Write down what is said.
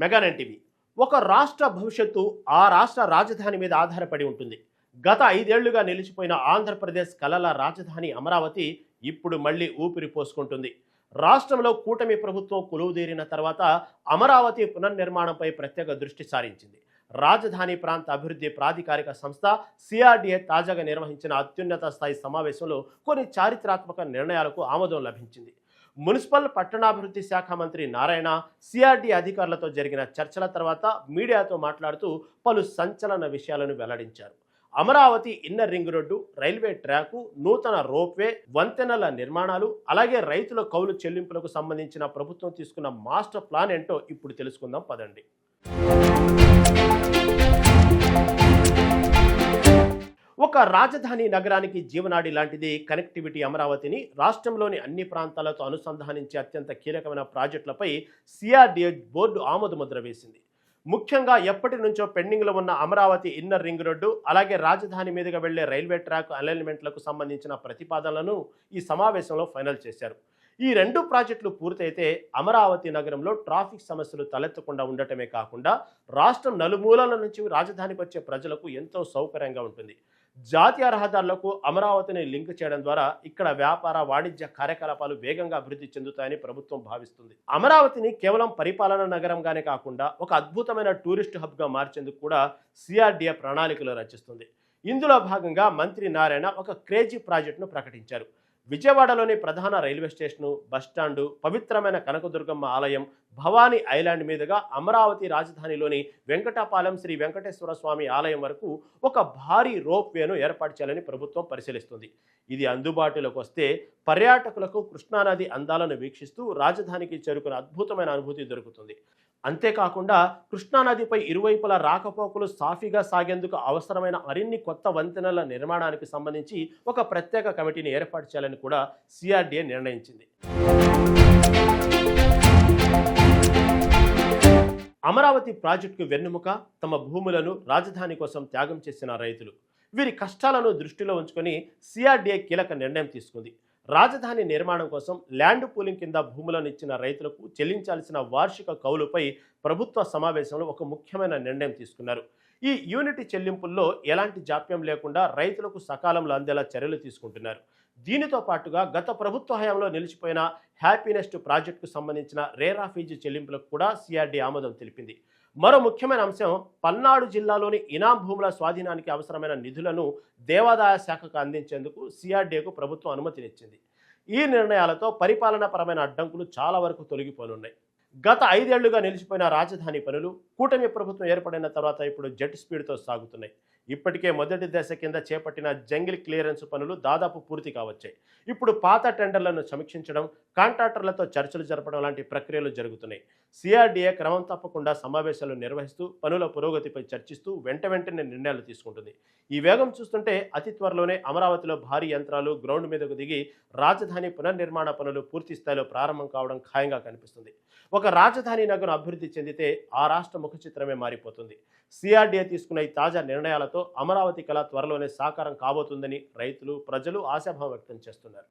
మెగానెన్ TV. ఒక రాష్ట్ర భవిష్యత్తు ఆ రాష్ట్ర రాజధాని మీద ఆధారపడి ఉంటుంది. గత 5 ఏళ్లుగా నిలిచిపోయిన ఆంధ్రప్రదేశ్ కలల రాజధాని అమరావతి ఇప్పుడు మళ్లీ ఊపిరి పోసుకుంటుంది. రాష్ట్రంలో కూటమి ప్రభుత్వం కొలువుదీరిన తర్వాత అమరావతి పునర్నిర్మాణంపై ప్రత్యేక దృష్టి సారించింది. రాజధాని ప్రాంత అభివృద్ధి ప్రాధికారిక సంస్థ సిఆర్డీఏ తాజాగా నిర్వహించిన అత్యున్నత స్థాయి సమావేశంలో కొన్ని చారిత్రాత్మక నిర్ణయాలకు ఆమోదం లభించింది. మున్సిపల్ పట్టణాభివృద్ధి శాఖ మంత్రి నారాయణ సిఆర్డీ అధికారులతో జరిగిన చర్చల తర్వాత మీడియాతో మాట్లాడుతూ పలు సంచలన విషయాలను వెల్లడించారు. Amaravati inner ring road, railway track, నూతన రోప్వే, వంతెనల నిర్మాణాలు, అలాగే రైతుల కౌలు చెల్లింపులకు సంబంధించిన ప్రభుత్వం తీసుకున్న మాస్టర్ ప్లాన్ ఏంటో ఇప్పుడు తెలుసుకుందాం పదండి. ఒక రాజధాని నగరానికి జీవనాడి లాంటిది కనెక్టివిటీ అమరావతిని రాష్ట్రంలోని అన్ని ప్రాంతాలతో అనుసంధానించే అత్యంత కీలకమైన ప్రాజెక్టులపై సిఆర్డీఏ బోర్డు ఆమోదముద్ర వేసింది. ముఖ్యంగా ఎప్పటి నుంచో పెండింగ్లో ఉన్న అమరావతి ఇన్నర్ రింగ్ రోడ్డు, అలాగే రాజధాని మీదుగా వెళ్లే రైల్వే ట్రాక్ అలైన్మెంట్లకు సంబంధించిన ప్రతిపాదనలను ఈ సమావేశంలో ఫైనల్ చేశారు. ఈ 2 ప్రాజెక్టులు పూర్తయితే అమరావతి నగరంలో ట్రాఫిక్ సమస్యలు తలెత్తకుండా ఉండటమే కాకుండా రాష్ట్రం నలుమూలల నుంచి రాజధానికి వచ్చే ప్రజలకు ఎంతో సౌకర్యంగా ఉంటుంది. జాతీయ రహదారులకు అమరావతిని లింక్ చేయడం ద్వారా ఇక్కడ వ్యాపార, వాణిజ్య కార్యకలాపాలు వేగంగా అభివృద్ధి చెందుతాయని ప్రభుత్వం భావిస్తుంది. అమరావతిని కేవలం పరిపాలనా నగరంగానే కాకుండా ఒక అద్భుతమైన టూరిస్ట్ హబ్గా మార్చేందుకు కూడా సిఆర్డీఏ ప్రణాళికలు రచిస్తుంది. ఇందులో భాగంగా మంత్రి నారాయణ ఒక క్రేజీ ప్రాజెక్టును ప్రకటించారు. విజయవాడలోని ప్రధాన రైల్వే స్టేషను, బస్టాండు, పవిత్రమైన కనకదుర్గమ్మ ఆలయం, భవానీ ఐలాండ్ మీదుగా అమరావతి రాజధానిలోని వెంకటాపాలెం శ్రీ వెంకటేశ్వర స్వామి ఆలయం వరకు ఒక భారీ రోప్ వేను ఏర్పాటు చేయాలని ప్రభుత్వం పరిశీలిస్తుంది. ఇది అందుబాటులోకి వస్తే పర్యాటకులకు కృష్ణానది అందాలను వీక్షిస్తూ రాజధానికి చేరుకునే అద్భుతమైన అనుభూతి దొరుకుతుంది. అంతేకాకుండా కృష్ణానదిపై ఇరువైపులా రాకపోకలు సాఫీగా సాగేందుకు అవసరమైన మరిన్ని కొత్త వంతెనల నిర్మాణానికి సంబంధించి ఒక ప్రత్యేక కమిటీని ఏర్పాటు చేయాలని కూడా సిఆర్డీఏ నిర్ణయించింది. అమరావతి ప్రాజెక్టుకు వెన్నెముక తమ భూములను రాజధాని కోసం త్యాగం చేసిన రైతులు. వీరి కష్టాలను దృష్టిలో ఉంచుకొని సిఆర్డీఏ కీలక నిర్ణయం తీసుకుంది. రాజధాని నిర్మాణం కోసం ల్యాండ్ పూలింగ్ కింద భూములను ఇచ్చిన రైతులకు చెల్లించాల్సిన వార్షిక కౌలుపై ప్రభుత్వ సమావేశంలో ఒక ముఖ్యమైన నిర్ణయం తీసుకున్నారు. ఈ యూనిట్ చెల్లింపుల్లో ఎలాంటి జాప్యం లేకుండా రైతులకు సకాలంలో అందేలా చర్యలు తీసుకుంటున్నారు. దీనితో పాటుగా గత ప్రభుత్వ హయాంలో నిలిచిపోయిన హ్యాపీనెస్ట్ ప్రాజెక్టుకు సంబంధించిన రేరా ఫీజు చెల్లింపులకు కూడా సిఆర్డీ ఆమోదం తెలిపింది. మరో ముఖ్యమైన అంశం, పల్నాడు జిల్లాలోని ఇనాం భూముల స్వాధీనానికి అవసరమైన నిధులను దేవాదాయ శాఖకు అందించేందుకు సిఆర్డీఏకు ప్రభుత్వం అనుమతినిచ్చింది. ఈ నిర్ణయాలతో పరిపాలనాపరమైన అడ్డంకులు చాలా వరకు తొలగిపోనున్నాయి. గత 5 ఏళ్లుగా నిలిచిపోయిన రాజధాని పనులు కూటమి ప్రభుత్వం ఏర్పడిన తర్వాత ఇప్పుడు జెట్ స్పీడ్తో సాగుతున్నాయి. ఇప్పటికే మొదటి దశ కింద చేపట్టిన జంగిల్ క్లియరెన్స్ పనులు దాదాపు పూర్తి కావచ్చాయి. ఇప్పుడు పాత టెండర్లను సమీక్షించడం, కాంట్రాక్టర్లతో చర్చలు జరపడం లాంటి ప్రక్రియలు జరుగుతున్నాయి. సిఆర్డీఏ క్రమం తప్పకుండా సమావేశాలు నిర్వహిస్తూ పనుల పురోగతిపై చర్చిస్తూ వెంటనే నిర్ణయాలు తీసుకుంటుంది. ఈ వేగం చూస్తుంటే అతి త్వరలోనే అమరావతిలో భారీ యంత్రాలు గ్రౌండ్ మీదకు దిగి రాజధాని పునర్నిర్మాణ పనులు పూర్తి స్థాయిలో ప్రారంభం కావడం ఖాయంగా కనిపిస్తుంది. ఒక రాజధాని నగరం అభివృద్ధి చెందితే ఆ రాష్ట్ర ముఖ చిత్రమే మారిపోతుంది. సిఆర్డీఏ తీసుకున్న ఈ తాజా నిర్ణయాలతో అమరావతి కళ త్వరలోనే సాకారం కాబోతుందని రైతులు, ప్రజలు ఆశాభావం వ్యక్తం చేస్తున్నారు.